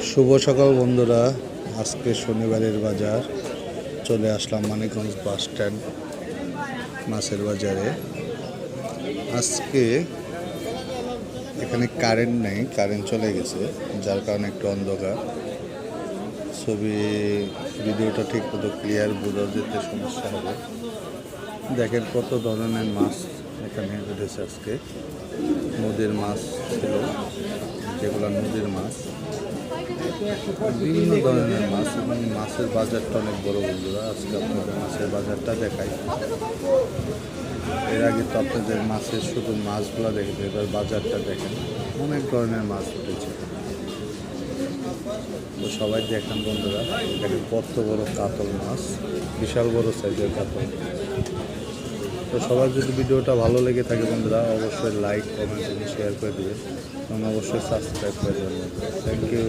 শুভ সকাল বন্ধুরা, আজকে শনিবারের বাজার চলে আসলাম মানিকগঞ্জ বাস স্ট্যান্ড মাছের বাজারে। আজকে এখানে কারেন্ট নেই, কারেন্ট চলে গেছে, যার কারণে একটু অন্ধকার। ভিডিওটা ঠিক মতো ক্লিয়ার বোঝা যেতে সমস্যা হবে। দেখেন কত ধরনের মাছ এখানে উঠেছে। আজকে নদীর মাছ ছিল, যেগুলো নদীর মাছ, বিভিন্ন ধরনের মাছ, এবং মাছের বাজারটা অনেক বড় বন্ধুরা। আজকে আপনাদের মাছের বাজারটা দেখাই। এর আগে তো আপনাদের মাছের শুধু মাছগুলো দেখেছে, এবার বাজারটা দেখেন, অনেক ধরনের মাছ উঠেছে। তো সবাই দেখেন বন্ধুরা, দেখেন কত বড় কাতল মাছ, বিশাল বড় সাইজের কাতল। তো সবার যদি ভিডিওটা ভালো লেগে থাকে বন্ধুরা, অবশ্যই লাইক, কমেন্ট এবং শেয়ার করে দেবেন, এবং অবশ্যই সাবস্ক্রাইব করে দেবেন। Thank you.